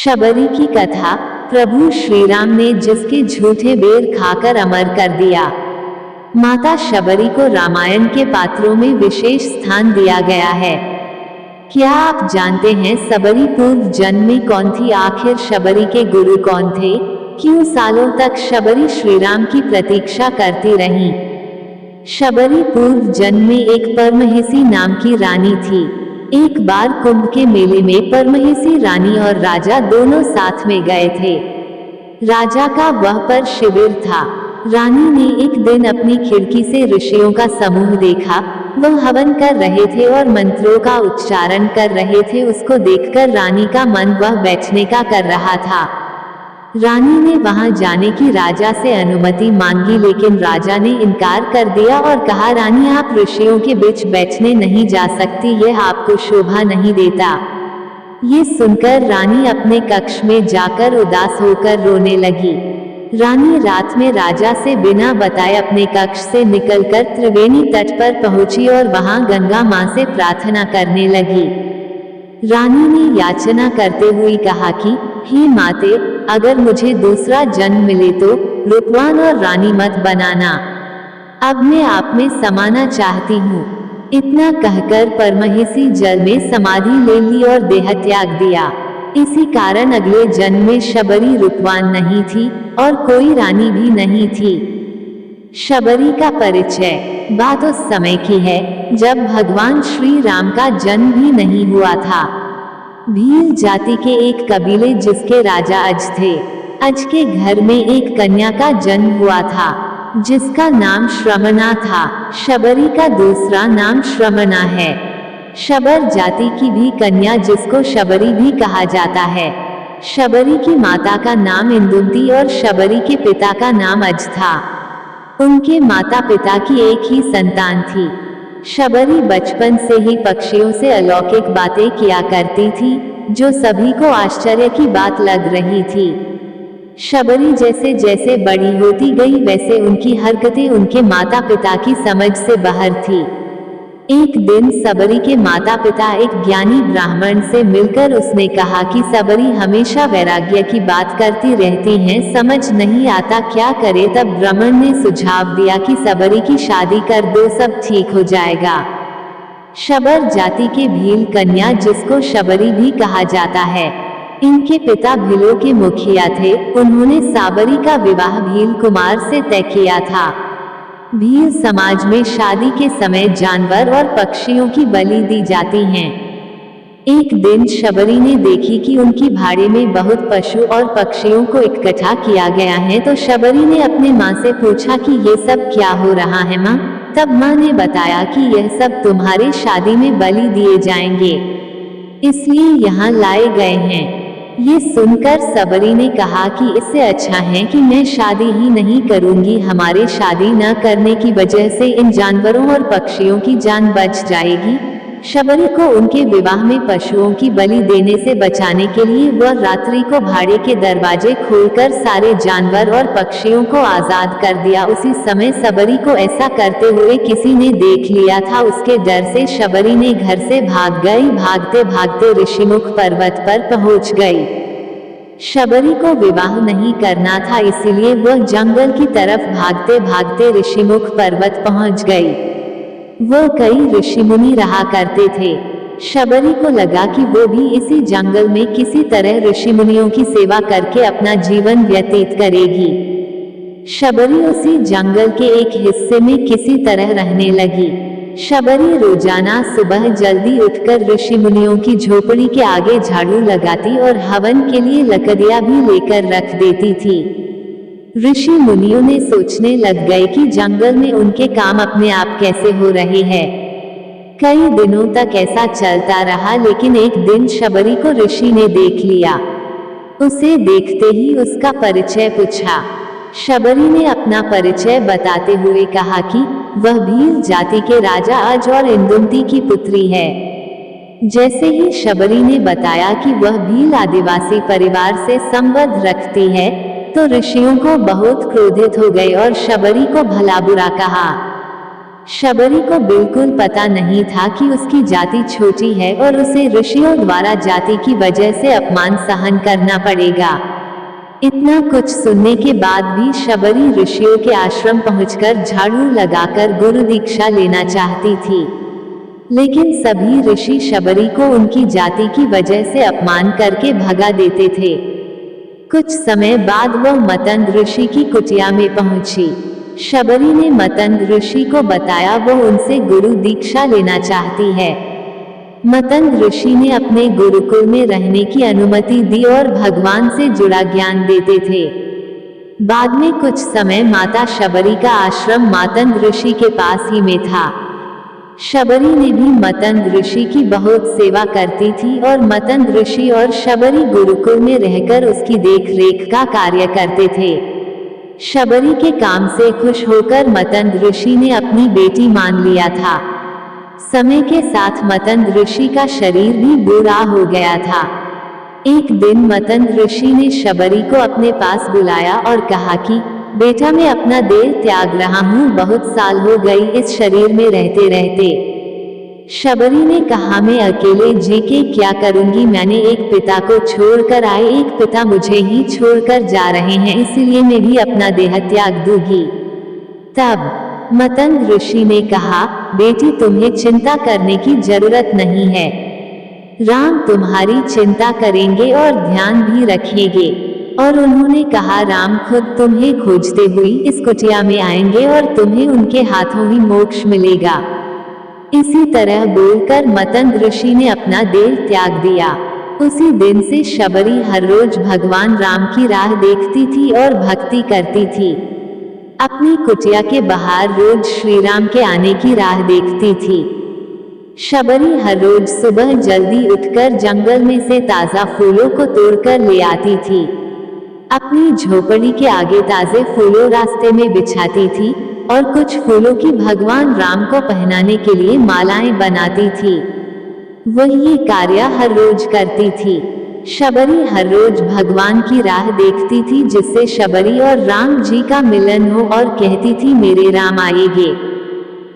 शबरी की कथा। प्रभु श्रीराम ने जिसके झूठे बेर खाकर अमर कर दिया। माता शबरी को रामायण के पात्रों में विशेष स्थान दिया गया है। क्या आप जानते हैं शबरी पूर्व जन्म में कौन थी? आखिर शबरी के गुरु कौन थे? क्यों सालों तक शबरी श्रीराम की प्रतीक्षा करती रही? शबरी पूर्व जन्म में एक परमहिषी नाम की रानी थी। एक बार कुंभ के मेले में परमहिषी रानी और राजा दोनों साथ में गए थे। राजा का वह पर शिविर था। रानी ने एक दिन अपनी खिड़की से ऋषियों का समूह देखा। वह हवन कर रहे थे और मंत्रों का उच्चारण कर रहे थे। उसको देखकर रानी का मन वह बैठने का कर रहा था। रानी ने वहां जाने की राजा से अनुमति मांगी, लेकिन राजा ने इनकार कर दिया और कहा, रानी आप ऋषियों के बीच बैठने नहीं जा सकती, यह आपको शोभा नहीं देता। ये सुनकर रानी अपने कक्ष में जाकर उदास होकर रोने लगी। रानी रात में राजा से बिना बताए अपने कक्ष से निकलकर त्रिवेणी तट पर पहुंची और वहां गंगा मां से प्रार्थना करने लगी। रानी ने याचना करते हुए कहा कि हे माते, अगर मुझे दूसरा जन्म मिले तो रूपवान और रानी मत बनाना। अब मैं आप में समाना चाहती हूँ। इतना कहकर परमहिषी जल में समाधि ले ली और देह त्याग दिया। इसी कारण अगले जन्म में शबरी रूपवान नहीं थी और कोई रानी भी नहीं थी। शबरी का परिचय। बात उस समय की है जब भगवान श्री राम का जन्म भी नहीं हुआ था। भील जाति के एक कबीले जिसके राजा अज थे। अज के घर में एक कन्या का जन्म हुआ था जिसका नाम श्रमणा था। शबरी का दूसरा नाम श्रमणा है। शबर जाति की भी कन्या जिसको शबरी भी कहा जाता है। शबरी की माता का नाम इंदुमती और शबरी के पिता का नाम अज था। उनके माता पिता की एक ही संतान थी। शबरी बचपन से ही पक्षियों से अलौकिक बातें किया करती थी, जो सभी को आश्चर्य की बात लग रही थी। शबरी जैसे जैसे बड़ी होती गई वैसे उनकी हरकतें उनके माता पिता की समझ से बाहर थी। एक दिन शबरी के माता पिता एक ज्ञानी ब्राह्मण से मिलकर उसने कहा कि शबरी हमेशा वैराग्य की बात करती रहती हैं, समझ नहीं आता क्या करे। तब ब्राह्मण ने सुझाव दिया कि शबरी की शादी कर दो, सब ठीक हो जाएगा। शबर जाति के भील कन्या जिसको शबरी भी कहा जाता है, इनके पिता भीलों के मुखिया थे। उन्होंने शबरी का विवाह भील कुमार से तय किया था। भील समाज में शादी के समय जानवर और पक्षियों की बलि दी जाती हैं। एक दिन शबरी ने देखी कि उनकी भाड़े में बहुत पशु और पक्षियों को इकट्ठा किया गया है, तो शबरी ने अपने माँ से पूछा कि ये सब क्या हो रहा है माँ? तब माँ ने बताया कि यह सब तुम्हारी शादी में बलि दिए जाएंगे, इसलिए यहाँ लाए गए हैं। ये सुनकर शबरी ने कहा कि इससे अच्छा है कि मैं शादी ही नहीं करूंगी। हमारे शादी न करने की वजह से इन जानवरों और पक्षियों की जान बच जाएगी। शबरी को उनके विवाह में पशुओं की बलि देने से बचाने के लिए वह रात्रि को भाड़े के दरवाजे खोलकर सारे जानवर और पक्षियों को आजाद कर दिया। उसी समय शबरी को ऐसा करते हुए किसी ने देख लिया था। उसके डर से शबरी ने घर से भाग गई। भागते भागते ऋषिमुख पर्वत पर पहुंच गई। शबरी को विवाह नहीं करना था, इसीलिए वह जंगल की तरफ भागते भागते ऋषिमुख पर्वत पहुंच गई। वह कई ऋषिमुनि रहा करते थे। शबरी को लगा कि वो भी इसी जंगल में किसी तरह ऋषिमुनियों की सेवा करके अपना जीवन व्यतीत करेगी। शबरी उसी जंगल के एक हिस्से में किसी तरह रहने लगी। शबरी रोजाना सुबह जल्दी उठकर ऋषिमुनियों की झोपड़ी के आगे झाड़ू लगाती और हवन के लिए लकड़ियां भी लेकर रख देती थी। ऋषि मुनियों ने सोचने लग गए कि जंगल में उनके काम अपने आप कैसे हो रहे हैं। कई दिनों तक ऐसा चलता रहा, लेकिन एक दिन शबरी को ऋषि ने देख लिया। उसे देखते ही उसका परिचय पूछा। शबरी ने अपना परिचय बताते हुए कहा कि वह भील जाति के राजा अज और इंदुमती की पुत्री है। जैसे ही शबरी ने बताया कि वह भील आदिवासी परिवार से संबंध रखती है, तो ऋषियों को बहुत क्रोधित हो गए और शबरी को भला बुरा कहा। शबरी को बिल्कुल पता नहीं था कि उसकी जाति छोटी है और उसे ऋषियों द्वारा जाति की वजह से अपमान सहन करना पड़ेगा। इतना कुछ सुनने के बाद भी शबरी ऋषियों के आश्रम पहुंचकर झाड़ू लगाकर गुरु दीक्षा लेना चाहती थी, लेकिन सभी ऋषि शबरी को उनकी जाति की वजह से अपमान करके भगा देते थे। कुछ समय बाद वह मतंग ऋषि की कुटिया में पहुंची। शबरी ने मतंग ऋषि को बताया वह उनसे गुरु दीक्षा लेना चाहती है। मतंग ऋषि ने अपने गुरुकुल में रहने की अनुमति दी और भगवान से जुड़ा ज्ञान देते थे। बाद में कुछ समय माता शबरी का आश्रम मतंग ऋषि के पास ही में था। शबरी ने भी मतंग ऋषि की बहुत सेवा करती थी और मतंग ऋषि और शबरी गुरुकुल में रहकर उसकी देखरेख का कार्य करते थे। शबरी के काम से खुश होकर मतंग ऋषि ने अपनी बेटी मान लिया था। समय के साथ मतंग ऋषि का शरीर भी बूढ़ा हो गया था। एक दिन मतंग ऋषि ने शबरी को अपने पास बुलाया और कहा कि बेटा, मैं अपना देह त्याग रहा हूँ, बहुत साल हो गई इस शरीर में रहते रहते। शबरी ने कहा, मैं अकेले जी के क्या करूंगी, मैंने एक पिता को छोड़कर आए, एक पिता मुझे ही छोड़कर जा रहे हैं, इसलिए मैं भी अपना देह त्याग दूंगी। तब मतंग ऋषि ने कहा, बेटी, तुम्हें चिंता करने की जरूरत नहीं है, राम तुम्हारी चिंता करेंगे और ध्यान भी रखेंगे। और उन्होंने कहा, राम खुद तुम्हें खोजते हुए इस कुटिया में आएंगे और तुम्हें उनके हाथों ही मोक्ष मिलेगा। इसी तरह बोलकर मतंग ऋषि ने अपना देह त्याग दिया। उसी दिन से शबरी हर रोज भगवान राम की राह देखती थी और भक्ति करती थी। अपनी कुटिया के बाहर रोज श्री राम के आने की राह देखती थी। शबरी हर रोज सुबह जल्दी उठकर जंगल में से ताजा फूलों को तोड़कर ले आती थी। अपनी झोपड़ी के आगे ताजे फूलों रास्ते में बिछाती थी और कुछ फूलों की भगवान राम को पहनाने के लिए मालाएं बनाती थी। वह ये कार्य हर रोज करती थी। शबरी हर रोज भगवान की राह देखती थी जिससे शबरी और राम जी का मिलन हो और कहती थी, मेरे राम आएंगे।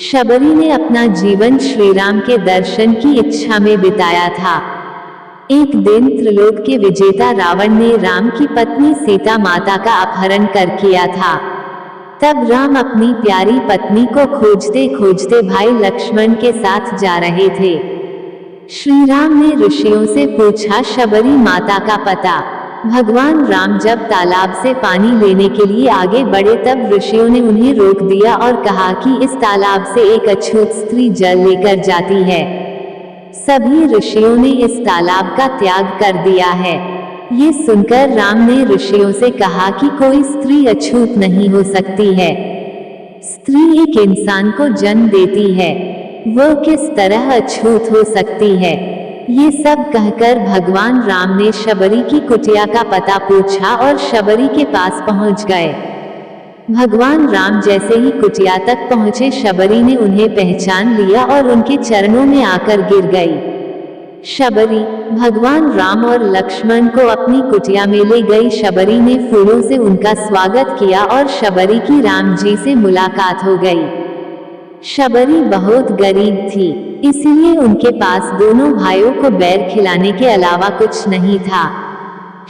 शबरी ने अपना जीवन श्री राम के दर्शन की इच्छा में बिताया था। एक दिन त्रिलोक के विजेता रावण ने राम की पत्नी सीता माता का अपहरण कर किया था। तब राम अपनी प्यारी पत्नी को खोजते खोजते भाई लक्ष्मण के साथ जा रहे थे। श्री राम ने ऋषियों से पूछा शबरी माता का पता। भगवान राम जब तालाब से पानी लेने के लिए आगे बढ़े तब ऋषियों ने उन्हें रोक दिया और कहा कि इस तालाब से एक अछूत स्त्री जल लेकर जाती है। सभी ऋषियों ने इस तालाब का त्याग कर दिया है। ये सुनकर राम ने ऋषियों से कहा कि कोई स्त्री अछूत नहीं हो सकती है। स्त्री एक इंसान को जन्म देती है, वह किस तरह अछूत हो सकती है। ये सब कहकर भगवान राम ने शबरी की कुटिया का पता पूछा और शबरी के पास पहुंच गए। भगवान राम जैसे ही कुटिया तक पहुंचे, शबरी ने उन्हें पहचान लिया और उनके चरणों में आकर गिर गई। शबरी भगवान राम और लक्ष्मण को अपनी कुटिया में ले गई। शबरी ने फूलों से उनका स्वागत किया और शबरी की राम जी से मुलाकात हो गई। शबरी बहुत गरीब थी, इसलिए उनके पास दोनों भाइयों को बैर खिलाने के अलावा कुछ नहीं था।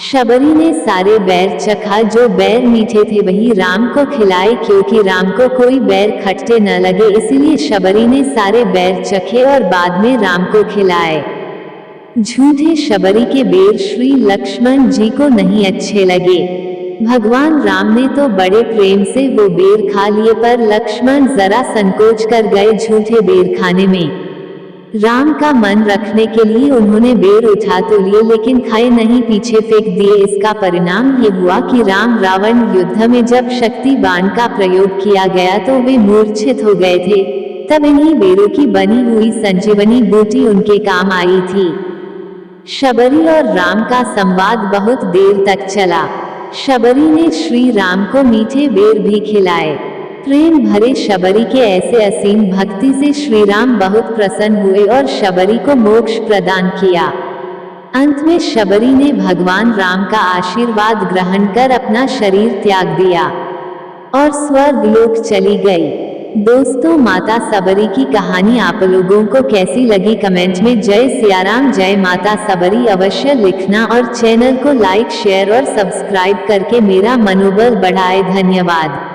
शबरी ने सारे बैर चखा, जो बैर मीठे थे वही राम को खिलाए, क्योंकि राम को कोई बैर खट्टे न लगे, इसलिए शबरी ने सारे बैर चखे और बाद में राम को खिलाए। झूठे शबरी के बैर श्री लक्ष्मण जी को नहीं अच्छे लगे। भगवान राम ने तो बड़े प्रेम से वो बैर खा लिए, पर लक्ष्मण जरा संकोच कर गए झूठे बैर खाने में। राम का मन रखने के लिए उन्होंने बैर उठा तो लिए, लेकिन खाए नहीं, पीछे फेंक दिए। इसका परिणाम ये हुआ कि राम रावण युद्ध में जब शक्ति बाण का प्रयोग किया गया तो वे मूर्छित हो गए थे। तब इन्हीं बैरों की बनी हुई संजीवनी बूटी उनके काम आई थी। शबरी और राम का संवाद बहुत देर तक चला। शबरी ने श्री राम को मीठे बैर भी खिलाए। प्रेम भरे शबरी के ऐसे असीम भक्ति से श्री राम बहुत प्रसन्न हुए और शबरी को मोक्ष प्रदान किया। अंत में शबरी ने भगवान राम का आशीर्वाद ग्रहण कर अपना शरीर त्याग दिया और स्वर्ग लोक चली गई। दोस्तों, माता सबरी की कहानी आप लोगों को कैसी लगी कमेंट में जय सियाराम जय माता सबरी अवश्य लिखना और चैनल को लाइक शेयर और सब्सक्राइब करके मेरा मनोबल बढ़ाए। धन्यवाद।